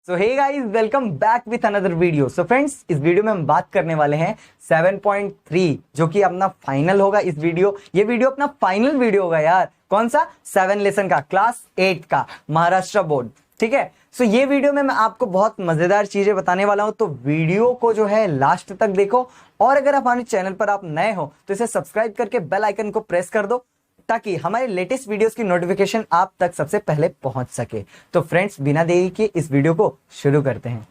So hey guys, welcome back with another video. So friends, इस video में हम बात करने वाले हैं 7.3 जो कि अपना फाइनल होगा। ये वीडियो अपना फाइनल वीडियो होगा यार। कौन सा? 7 लेसन का, क्लास 8 का, महाराष्ट्र बोर्ड। ठीक है। सो ये वीडियो में मैं आपको बहुत मजेदार चीजें बताने वाला हूं, तो वीडियो को जो है लास्ट तक देखो। और अगर आप हमारे चैनल पर आप नए हो तो इसे सब्सक्राइब करके बेल आइकन को प्रेस कर दो ताकि हमारे लेटेस्ट वीडियोस की नोटिफिकेशन आप तक सबसे पहले पहुंच सके। तो फ्रेंड्स, बिना देरी के इस वीडियो को शुरू करते हैं।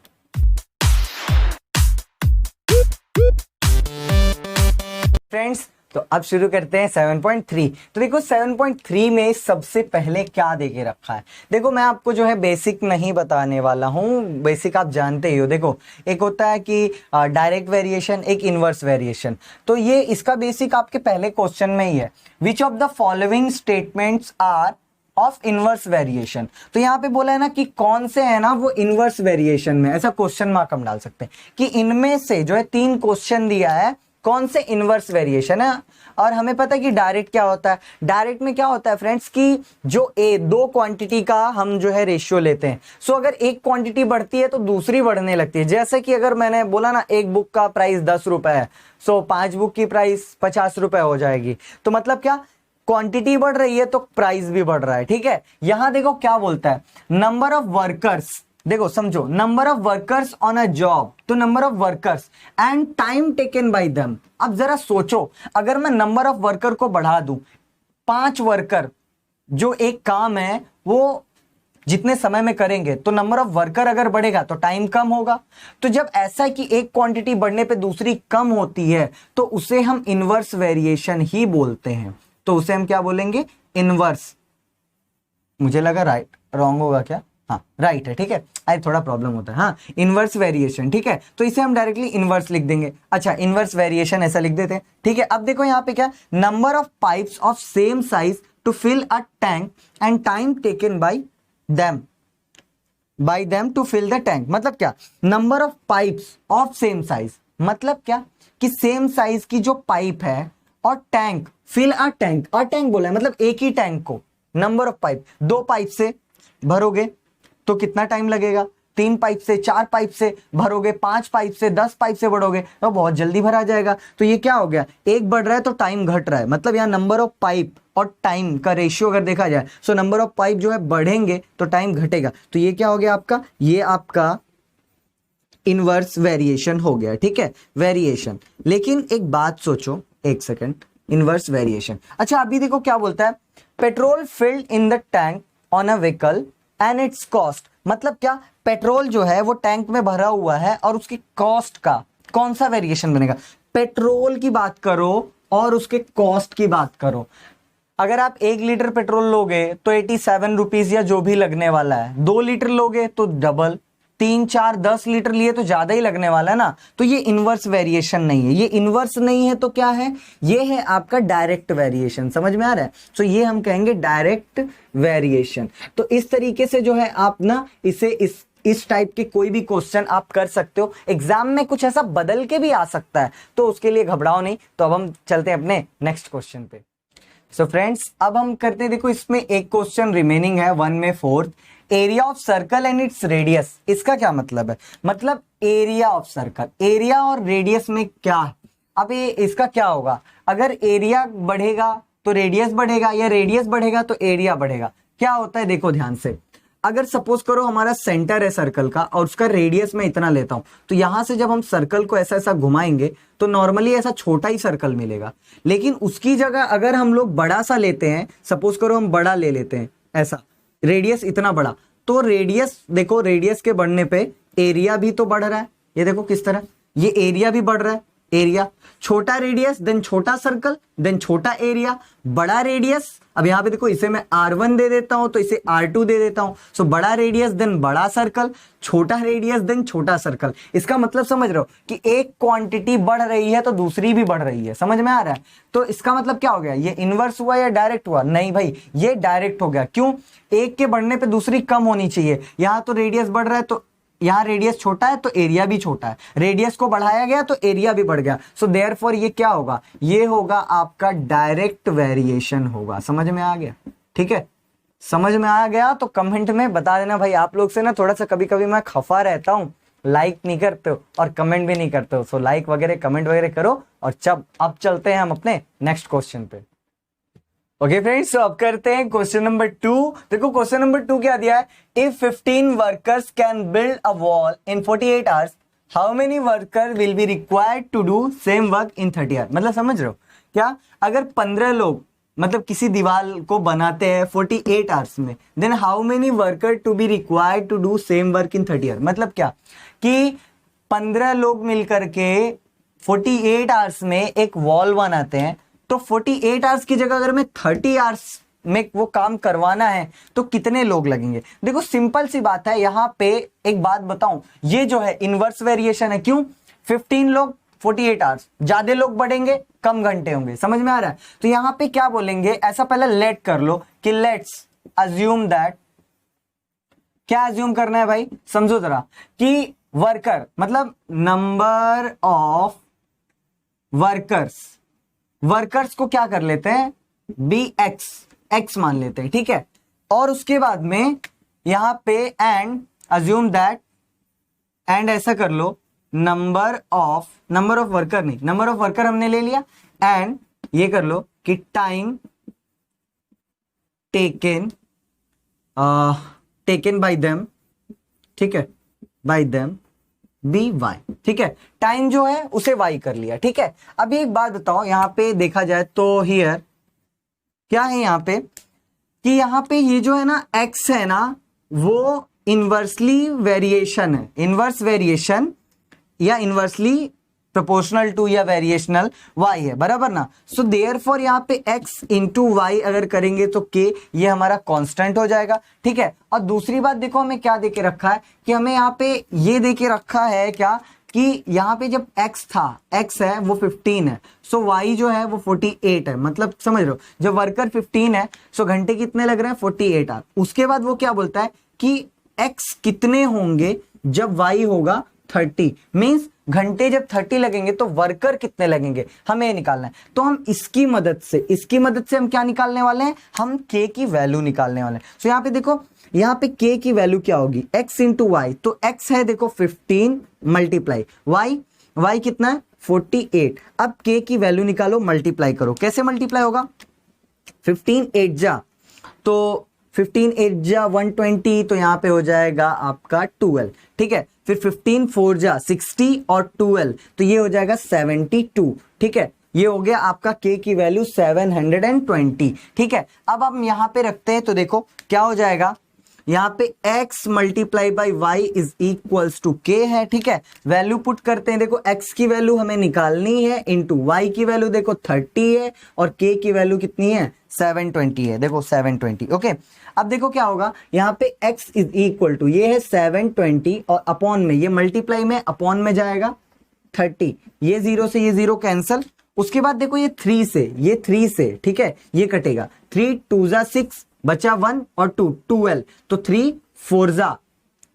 फ्रेंड्स, तो अब शुरू करते हैं 7.3। तो देखो 7.3 में सबसे पहले क्या देके रखा है। देखो मैं आपको जो है बेसिक नहीं बताने वाला हूं, बेसिक आप जानते ही हो। देखो एक होता है कि डायरेक्ट वेरिएशन, एक इनवर्स वेरिएशन। तो ये इसका बेसिक आपके पहले क्वेश्चन में ही है। Which of the following statements are of inverse variation. तो यहाँ पे बोला है ना कि कौन से है ना वो इनवर्स वेरिएशन में, ऐसा क्वेश्चन मार्क हम डाल सकते हैं कि इनमें से जो है 3 क्वेश्चन दिया है कौन से इनवर्स वेरिएशन है। और हमें पता है कि डायरेक्ट क्या होता है। डायरेक्ट में क्या होता है फ्रेंड्स कि जो दो क्वांटिटी का हम जो है रेशियो लेते हैं। सो अगर एक क्वांटिटी बढ़ती है तो दूसरी बढ़ने लगती है। जैसे कि अगर मैंने बोला ना एक बुक का प्राइस 10 रुपए है, सो 5 बुक की प्राइस 50 रुपए हो जाएगी। तो मतलब क्या, क्वांटिटी बढ़ रही है तो प्राइस भी बढ़ रहा है। ठीक है। यहां देखो क्या बोलता है, नंबर ऑफ वर्कर्स। देखो समझो, number of workers on a job, तो number of workers and time taken by them. अब जरा सोचो, अगर मैं नंबर ऑफ वर्कर को बढ़ा दूं, 5 वर्कर जो एक काम है वो जितने समय में करेंगे, तो नंबर ऑफ वर्कर अगर बढ़ेगा तो टाइम कम होगा। तो जब ऐसा है कि एक क्वांटिटी बढ़ने पे दूसरी कम होती है तो उसे हम इनवर्स वेरिएशन ही बोलते हैं। तो उसे हम क्या बोलेंगे? इनवर्स। मुझे लगा राइट, रॉन्ग होगा क्या? हाँ राइट है। ठीक है, आई थोड़ा प्रॉब्लम होता है। हाँ, इनवर्स वेरिएशन। ठीक है, तो इसे हम डायरेक्टली इनवर्स लिख देंगे। अच्छा, इनवर्स वेरिएशन ऐसा लिख देते हैं। ठीक है। अब देखो यहाँ पे क्या, number of pipes of same size to fill a tank and time taken by them to fill the tank. मतलब क्या, number of pipes of same size, मतलब क्या कि सेम साइज की जो पाइप है और टैंक, फिल अ टैंक बोला है मतलब एक ही टैंक को, नंबर ऑफ पाइप, 2 पाइप से भरोगे तो कितना टाइम लगेगा, 3 पाइप से, 4 पाइप से भरोगे, 5 पाइप से, 10 पाइप से बढ़ोगे तो बहुत जल्दी भरा जाएगा। तो ये क्या हो गया, एक बढ़ रहा है तो टाइम घट रहा है। मतलब यहाँ नंबर ऑफ पाइप और टाइम का रेशियो अगर देखा जाए, सो नंबर ऑफ पाइप जो है बढ़ेंगे तो टाइम घटेगा। तो ये क्या हो गया आपका, ये आपका इनवर्स वेरिएशन हो गया। ठीक है, वेरिएशन। लेकिन एक बात सोचो, एक सेकेंड, इनवर्स वेरिएशन। अच्छा अभी देखो क्या बोलता है, petrol filled in the tank on a vehicle and it's cost. मतलब क्या, पेट्रोल जो है वो टैंक में भरा हुआ है और उसकी कॉस्ट का कौन सा वेरिएशन बनेगा। पेट्रोल की बात करो और उसके कॉस्ट की बात करो। अगर आप 1 लीटर पेट्रोल लोगे तो 87 रुपीज या जो भी लगने वाला है। 2 लीटर लोगे तो डबल, 3, 4, 10 लीटर लिए तो ज्यादा ही लगने वाला है ना। तो ये इनवर्स वेरिएशन नहीं है। ये इनवर्स नहीं है तो क्या है, ये है आपका डायरेक्ट वेरिएशन। समझ में आ रहा है? तो ये हम कहेंगे डायरेक्ट वेरिएशन। तो इस तरीके से जो है आप ना इसे इस टाइप के कोई भी क्वेश्चन आप कर सकते हो। एग्जाम में कुछ ऐसा बदल के भी आ सकता है, तो उसके लिए घबराओ नहीं। तो अब हम चलते हैं अपने नेक्स्ट क्वेश्चन पे। सो फ्रेंड्स, अब हम करते हैं, देखो इसमें एक क्वेश्चन रिमेनिंग है 1 में 4th, area of circle and its radius. इसका क्या मतलब है, मतलब एरिया ऑफ सर्कल, एरिया और रेडियस में क्या है। अब ये इसका क्या होगा, अगर एरिया बढ़ेगा तो रेडियस बढ़ेगा, या रेडियस बढ़ेगा तो एरिया बढ़ेगा। क्या होता है देखो ध्यान से, अगर सपोज करो हमारा सेंटर है सर्कल का और उसका रेडियस मैं इतना लेता हूं, तो यहां से जब हम सर्कल को ऐसा ऐसा घुमाएंगे तो नॉर्मली ऐसा छोटा ही सर्कल मिलेगा। लेकिन उसकी जगह अगर हम लोग बड़ा सा लेते हैं, सपोज करो हम बड़ा ले लेते हैं, ऐसा रेडियस इतना बड़ा, तो रेडियस देखो, रेडियस के बढ़ने पे एरिया भी तो बढ़ रहा है। ये देखो किस तरह, ये एरिया भी बढ़ रहा है। एरिया, छोटा रेडियस देन छोटा सर्कल देन छोटा एरिया, बड़ा रेडियस। अब यहां पे देखो, इसे मैं R1 दे देता हूं तो इसे R2 दे देता हूं। सो बड़ा रेडियस देन बड़ा सर्कल, छोटा रेडियस देन छोटा सर्कल। इसका मतलब समझ रहे हो कि एक क्वांटिटी बढ़ रही है तो दूसरी भी बढ़ रही है। समझ में आ रहा है? तो इसका मतलब क्या हो गया, ये इनवर्स हुआ या डायरेक्ट हुआ? नहीं भाई, ये डायरेक्ट हो गया। क्यों? एक के बढ़ने पे दूसरी कम होनी चाहिए। यहां तो रेडियस बढ़ रहा है तो यहां रेडियस छोटा है तो एरिया भी छोटा है, रेडियस को बढ़ाया गया तो एरिया भी बढ़ गया। सो देयरफॉर ये क्या होगा, ये होगा आपका डायरेक्ट वेरिएशन होगा। समझ में आ गया? ठीक है, समझ में आ गया तो कमेंट में बता देना भाई। आप लोग से ना थोड़ा सा कभी कभी मैं खफा रहता हूँ, लाइक नहीं करते हो और कमेंट भी नहीं करते हो। सो लाइक वगैरह कमेंट वगैरह करो। और अब चलते हैं हम अपने नेक्स्ट क्वेश्चन पे। ओके फ्रेंड्स, तो अब करते हैं क्वेश्चन नंबर 2। देखो क्वेश्चन नंबर 2 क्या दिया है, if 15 workers can build a wall in 48 hours, how many worker will be required to do same work in 30 hours. मतलब समझ रहे हो क्या, अगर 15 लोग मतलब किसी दीवार को बनाते हैं 48 आवर्स में, then how many worker to be required to do same work in 30 hours. मतलब क्या कि 15 लोग मिलकर के 48 आवर्स में एक वॉल बनाते हैं, तो 48 आवर्स की जगह अगर मैं 30 आवर्स में वो काम करवाना है तो कितने लोग लगेंगे। देखो सिंपल सी बात है, यहां पे एक बात बताऊं, ये जो है इनवर्स वेरिएशन है। क्यों, 15 लोग 48 आवर्स, ज्यादा लोग बढ़ेंगे कम घंटे होंगे। समझ में आ रहा है। तो यहां पे क्या बोलेंगे, ऐसा पहले लेट कर लो कि लेट्स अज्यूम दैट, क्या अज्यूम करना है भाई, समझो जरा, कि वर्कर मतलब नंबर ऑफ वर्कर्स को क्या कर लेते हैं, बी एक्स मान लेते हैं, ठीक है। और उसके बाद में यहां पे एंड अज्यूम दैट, एंड ऐसा कर लो नंबर ऑफ वर्कर नहीं, नंबर ऑफ वर्कर हमने ले लिया, एंड ये कर लो कि टाइम टेकन बाय देम, ठीक है, बाय देम बी वाई, ठीक है। टाइम जो है उसे वाई कर लिया, ठीक है। अब एक बात बताओ, यहां पे देखा जाए तो हियर क्या है, यहां पे कि यहां पे ये जो है ना एक्स है ना, वो इनवर्सली वेरिएशन है, इनवर्स वेरिएशन या इनवर्सली प्रोपोर्शनल टू या वेरिएशनल y है, बराबर ना। सो देयरफॉर यहाँ पे x इंटू वाई अगर करेंगे तो k ये हमारा कांस्टेंट हो जाएगा, ठीक है। और दूसरी बात देखो हमें क्या देके रखा है, कि हमें यहाँ पे ये देके रखा है क्या, कि यहाँ पे जब x था, x है वो 15 है, सो y जो है वो 48 है। मतलब समझ रहे हो, जब वर्कर 15 है सो घंटे कितने लग रहे हैं, 48 आवर। उसके बाद वो क्या बोलता है कि x कितने होंगे जब y होगा 30, मीन्स घंटे जब 30 लगेंगे तो वर्कर कितने लगेंगे, हमें निकालना है। तो हम इसकी मदद से हम क्या निकालने वाले हैं, हम k की वैल्यू निकालने वाले हैं। तो यहाँ पे देखो, यहाँ पे k की वैल्यू क्या होगी, x इंटू वाई। तो x है देखो 15 मल्टीप्लाई y कितना है 48। अब k की वैल्यू निकालो, मल्टीप्लाई करो। कैसे मल्टीप्लाई होगा, 15 8 जा तो 15 8 जा 120, तो यहाँ पे हो जाएगा आपका 12, ठीक है। फिर 15 4 जा 60 और 12, तो ये हो जाएगा 72, ठीक है। ये हो गया आपका k की वैल्यू 720, ठीक है। अब हम यहाँ पे रखते हैं तो देखो क्या हो जाएगा, यहाँ पे x multiply by y is equals to k है, ठीक है। वैल्यू पुट करते हैं, देखो x की वैल्यू हमें निकालनी है, इंटू y की वैल्यू देखो 30 है, और k की वैल्यू कितनी है 720 है, देखो 720, ओके। अब देखो क्या होगा, यहाँ पे x इज इक्वल टू, ये है 720 और अपॉन में, ये मल्टीप्लाई में अपॉन में जाएगा 30, ये 0 से ये 0 कैंसल। उसके बाद देखो ये 3 से, ठीक है, ये कटेगा, 3 2 जा 6 बचा 1 और 2 12, तो 3 4 जा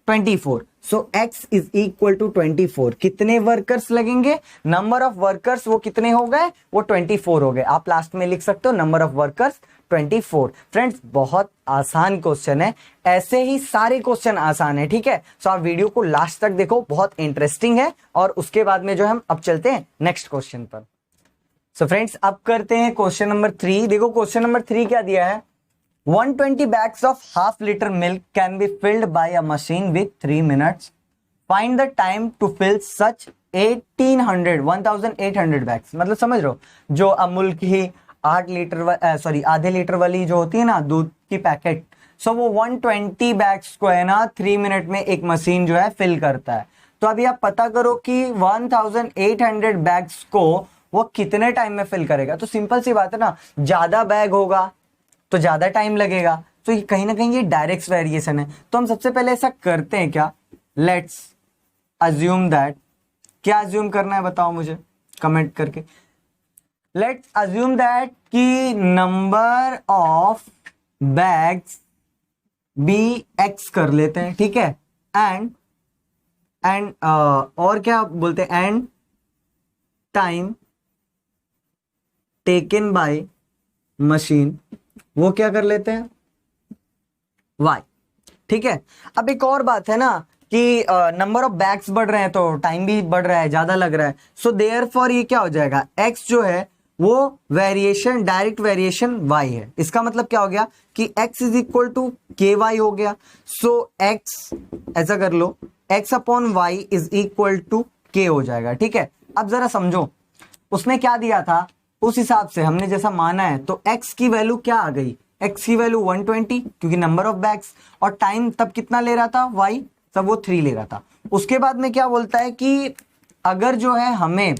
24। सो x इज इक्वल टू 24। कितने वर्कर्स लगेंगे, नंबर ऑफ वर्कर्स वो कितने हो गए, वो 24 हो गए। आप लास्ट में लिख सकते हो नंबर ऑफ वर्कर्स 24। फ्रेंड्स बहुत आसान क्वेश्चन है, ऐसे ही सारे क्वेश्चन आसान है, ठीक है। सो आप वीडियो को लास्ट तक देखो, बहुत इंटरेस्टिंग है। और उसके बाद में जो हम अब चलते हैं नेक्स्ट क्वेश्चन पर। सो फ्रेंड्स अब करते हैं क्वेश्चन नंबर 3। देखो क्वेश्चन नंबर 3 क्या दिया है, 120 bags of half liter milk can be filled by a machine with 3 minutes. Find the time to fill such 1800 bags. मतलब समझ रहे हो, जो अमूल की 8 लीटर आधे लीटर वाली जो होती है ना दूध की पैकेट, सो वो 120 बैग्स को है ना 3 मिनट में एक मशीन जो है फिल करता है। तो अभी आप पता करो कि 1800 बैग्स को वो कितने टाइम में फिल करेगा। तो सिंपल सी बात है ना, ज्यादा बैग होगा तो ज्यादा टाइम लगेगा। तो ये कहीं ना कहीं ये डायरेक्ट वेरिएशन है। तो हम सबसे पहले ऐसा करते हैं क्या, लेट्स अज्यूम दैट, क्या अज्यूम करना है बताओ मुझे कमेंट करके। लेट्स अज्यूम दैट कि number of bags be x कर लेते हैं, ठीक है। एंड और क्या बोलते हैं, and time taken by machine, वो क्या कर लेते हैं y। ठीक है, अब एक और बात है ना कि नंबर ऑफ बैग्स बढ़ रहे हैं तो टाइम भी बढ़ रहा है, ज्यादा लग रहा है। सो देयरफॉर ये क्या हो जाएगा, x जो है वो वेरिएशन, डायरेक्ट वेरिएशन y है। इसका मतलब क्या हो गया कि x is equal to k y हो गया। सो x ऐसा कर लो, x upon y is equal to k हो जाएगा। ठीक है, अब जरा समझो उसने क्या दिया था, उस हिसाब से हमने जैसा माना है तो x की वैल्यू क्या आ गई, x की वैल्यू 120 क्योंकि नंबर ऑफ बैग्स, और टाइम तब कितना ले रहा था y, तब वो 3 ले रहा था। उसके बाद में क्या बोलता है कि अगर जो है हमें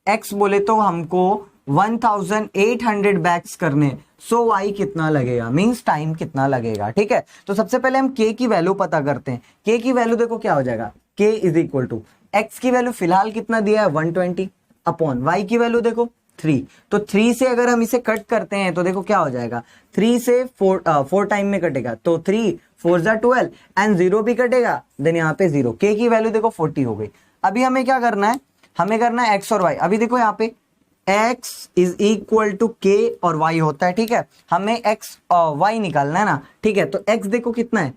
x बोले तो हमको 1800 बैग्स करने, सो y कितना लगेगा, मींस टाइम कितना लगेगा। ठीक है, तो सबसे पहले हम k की वैल्यू पता करते हैं। k की वैल्यू देखो क्या हो जाएगा, k is equal to x की वैल्यू फिलहाल कितना दिया है 120 अपॉन y की वैल्यू देखो 3। तो 3 से अगर हम इसे कट करते हैं तो देखो क्या हो जाएगा, 3 से 4 टाइम में कटेगा तो 3 4 जा 12 एंड 0 भी कटेगा, देन यहाँ पे 0। k की वैल्यू देखो 40 हो गई। अभी हमें क्या करना है, हमें करना है x और y। अभी देखो यहाँ पे x is equal to k और y होता है। ठीक है, हमें x और y निकालना है ना। ठीक है, तो x देखो कितना है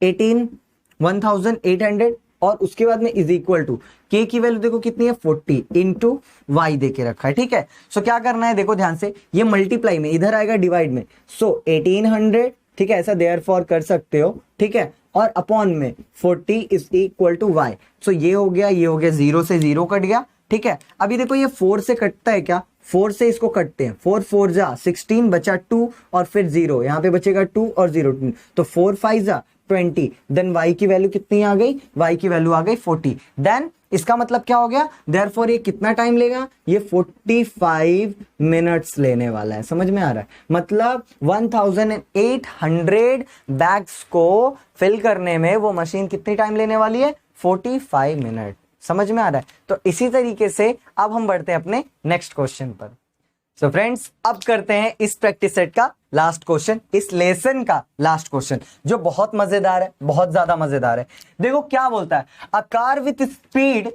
1800 और उसके बाद में इज इक्वल टू k की वैल्यू देखो कितनी है 40 इंटू वाई दे के रखा है। ठीक है, सो क्या करना है देखो ध्यान से, ये मल्टीप्लाई में इधर आएगा डिवाइड में, सो 1800। ठीक है, ऐसा देयरफॉर कर सकते हो। ठीक है, और अपॉन में 40 इज इक्वल टू वाई। सो ये हो गया, ये हो गया, 0 से 0 कट गया। ठीक है, अभी देखो ये 4 से कटता है क्या, 4 से इसको कटते हैं, 4 4 जा 16 बचा 2 और फिर 0, यहाँ पे बचेगा 2 और 0, तो 4 5 जा 20। देन y की वैल्यू कितनी आ गई, y की वैल्यू आ गई 40। देन इसका मतलब क्या हो गया, देयरफॉर ये कितना टाइम लेगा, ये 45 मिनट्स लेने वाला है। समझ में आ रहा है, मतलब 1800 बैग्स को फिल करने में वो मशीन कितनी टाइम लेने वाली है, 45 मिनट। समझ में आ रहा है, तो इसी तरीके से अब हम बढ़ते हैं अपने नेक्स्ट क्वेश्चन पर। सो फ्रेंड्स, अब करते हैं इस प्रैक्टिस सेट का लास्ट क्वेश्चन, इस लेसन का लास्ट क्वेश्चन, जो बहुत मजेदार है, बहुत ज्यादा मजेदार है। देखो क्या बोलता है, a car with speed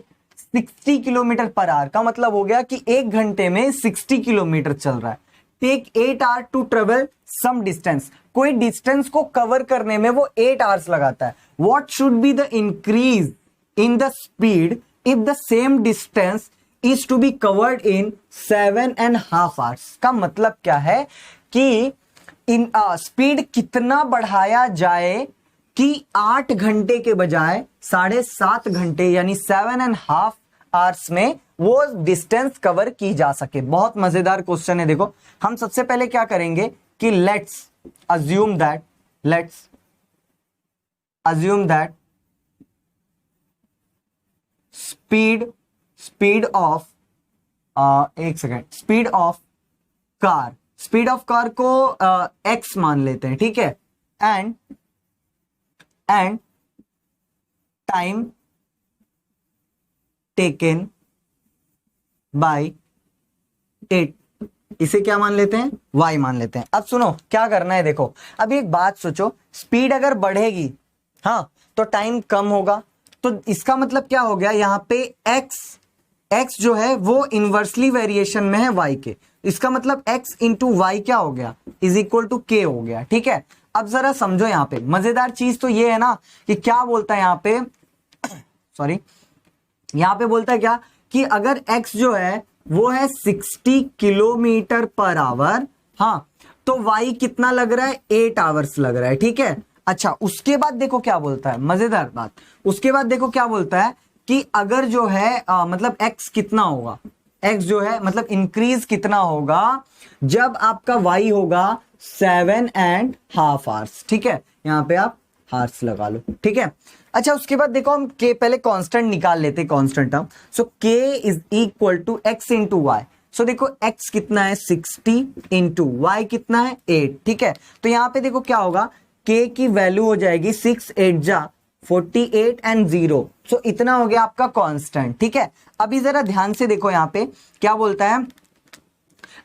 60 kilometre per hour, का मतलब हो गया कि 1 घंटे में 60 किलोमीटर चल रहा है। Take 8 hour to travel some distance, कोई डिस्टेंस को कवर करने में वो 8 आवर्स लगाता है। What should be the increase in the speed if the same distance is to be covered in 7.5 hours। का मतलब क्या है कि इन स्पीड कितना बढ़ाया जाए कि 8 घंटे के बजाय 7.5 घंटे यानी 7.5 आवर्स में वो डिस्टेंस कवर की जा सके। बहुत मजेदार क्वेश्चन है। देखो हम सबसे पहले क्या करेंगे कि let's assume that speed of car को x मान लेते हैं। ठीक है, and time taken bye it, इसे क्या मान लेते हैं, y मान लेते हैं। अब सुनो क्या करना है, देखो अभी एक बात सोचो, स्पीड अगर बढ़ेगी हाँ तो टाइम कम होगा, तो इसका मतलब क्या हो गया, यहां पे x जो है वो इनवर्सली वेरिएशन में है y के। इसका मतलब x इंटू वाई क्या हो गया, इज इक्वल टू k हो गया। ठीक है, अब जरा समझो यहां पे मजेदार चीज तो ये है ना कि क्या बोलता है यहां पे सॉरी, यहां पे बोलता है क्या कि अगर x जो है वो है 60 किलोमीटर पर आवर, हाँ तो y कितना लग रहा है, 8 आवर्स लग रहा है। ठीक है, अच्छा उसके बाद देखो क्या बोलता है, मजेदार बात, उसके बाद देखो क्या बोलता है कि अगर जो है मतलब x कितना होगा, x जो है मतलब इंक्रीज कितना होगा जब आपका y होगा 7.5 आवर्स। ठीक है, यहां पे आप हार्स लगा लो। ठीक है, अच्छा उसके बाद देखो हम k पहले कांस्टेंट निकाल लेते हैं, constant term. So k is equal to x into y. So देखो x कितना है 60 इंटू वाई कितना है 8। ठीक है, तो यहां पे देखो क्या होगा, k की वैल्यू हो जाएगी 6 8 जा 48 एंड 0। सो इतना हो गया आपका कांस्टेंट। ठीक है, अभी जरा ध्यान से देखो यहां पे क्या बोलता है,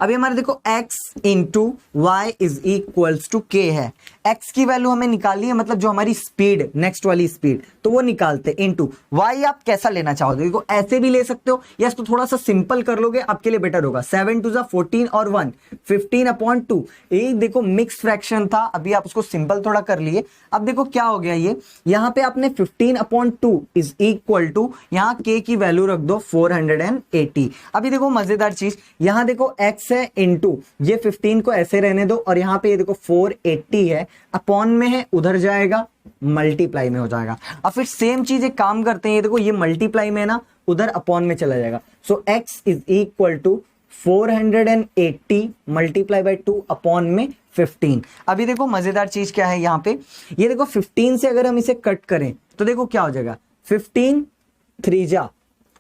अभी हमारे देखो x into y is equals to k है, x की वैल्यू हमें निकालनी है, मतलब जो हमारी स्पीड, नेक्स्ट वाली स्पीड, तो वो निकालते इनटू y। आप कैसा लेना चाहोगे, देखो ऐसे भी ले सकते हो या इसको थोड़ा सा सिंपल कर लोगे आपके लिए बेटर होगा। 7 2 14 और 1 15/2। ये देखो मिक्स फ्रैक्शन था, अभी आप उसको सिंपल थोड़ा कर लिए। अब देखो क्या हो गया, ये यहां पे आपने 15/2 इज इक्वल टू, यहां k की वैल्यू रख दो 480। अभी देखो मजेदार चीज, यहां देखो x है इनटू ये 15 को ऐसे रहने दो, और यहां पे ये देखो 480 है, अपॉन में है, उधर जाएगा मल्टीप्लाई में हो जाएगा। अब फिर सेम चीज एक काम करते हैं, ये देखो ये मल्टीप्लाई में है ना, उधर अपॉन में चला जाएगा। So x is equal to 480 multiply by 2 upon में 15। अभी देखो मजेदार चीज क्या है यहाँ पे, ये देखो 15 से अगर हम इसे कट करें तो देखो क्या हो जाएगा, 15 3 जा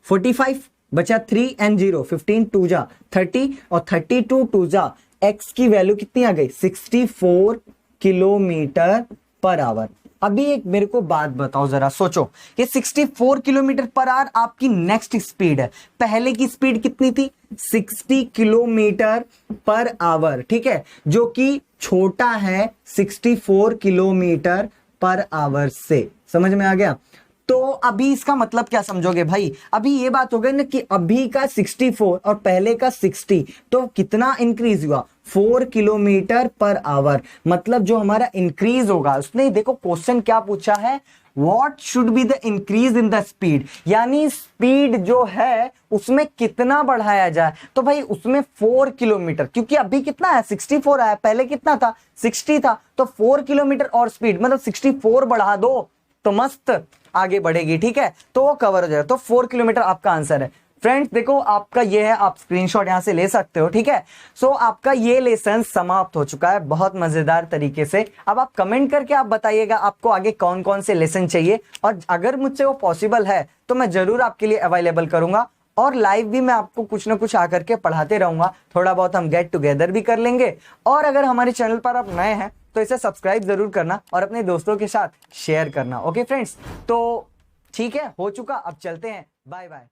45 बचा 3 एंड 0, 15 2 जा 30 और 32 2 जा, x की वैल्यू कितनी आ गई, 64 किलोमीटर पर आवर। अभी एक मेरे को बात बताओ जरा, सोचो ये 64 किलोमीटर पर आवर आपकी नेक्स्ट स्पीड है, पहले की स्पीड कितनी थी, 60 किलोमीटर पर आवर, ठीक है, जो कि छोटा है 64 किलोमीटर पर आवर से। समझ में आ गया? तो अभी इसका मतलब क्या समझोगे भाई, अभी ये बात हो गई ना कि अभी का 64 और पहले का 60, तो कितना इंक्रीज हुआ, 4 किलोमीटर पर आवर। मतलब जो हमारा इंक्रीज होगा, उसने देखो क्वेश्चन क्या पूछा है, what should be the increase in the speed, यानी स्पीड जो है उसमें कितना बढ़ाया जाए। तो भाई उसमें 4 किलोमीटर, क्योंकि अभी कितना है 64 आया, पहले कितना था 60 था, तो 4 किलोमीटर और स्पीड मतलब 64 बढ़ा दो तो मस्त आगे बढ़ेगी, ठीक है, तो वो कवर हो जाएगा। तो 4 किलोमीटर आपका आंसर है। फ्रेंड्स देखो आपका ये है, आप स्क्रीनशॉट यहां से ले सकते हो, ठीक है। सो आपका ये लेसन समाप्त हो चुका है बहुत मजेदार तरीके से। अब आप कमेंट करके आप बताइएगा आपको आगे कौन कौन से लेसन चाहिए, और अगर मुझसे वो पॉसिबल है तो मैं जरूर आपके लिए अवेलेबल करूंगा, और लाइव भी मैं आपको कुछ ना कुछ आकर के पढ़ाते रहूंगा, थोड़ा बहुत हम गेट टुगेदर भी कर लेंगे। और अगर हमारे चैनल पर आप नए हैं तो इसे सब्सक्राइब जरूर करना और अपने दोस्तों के साथ शेयर करना। ओके फ्रेंड्स, तो ठीक है, हो चुका, अब चलते हैं, बाय बाय।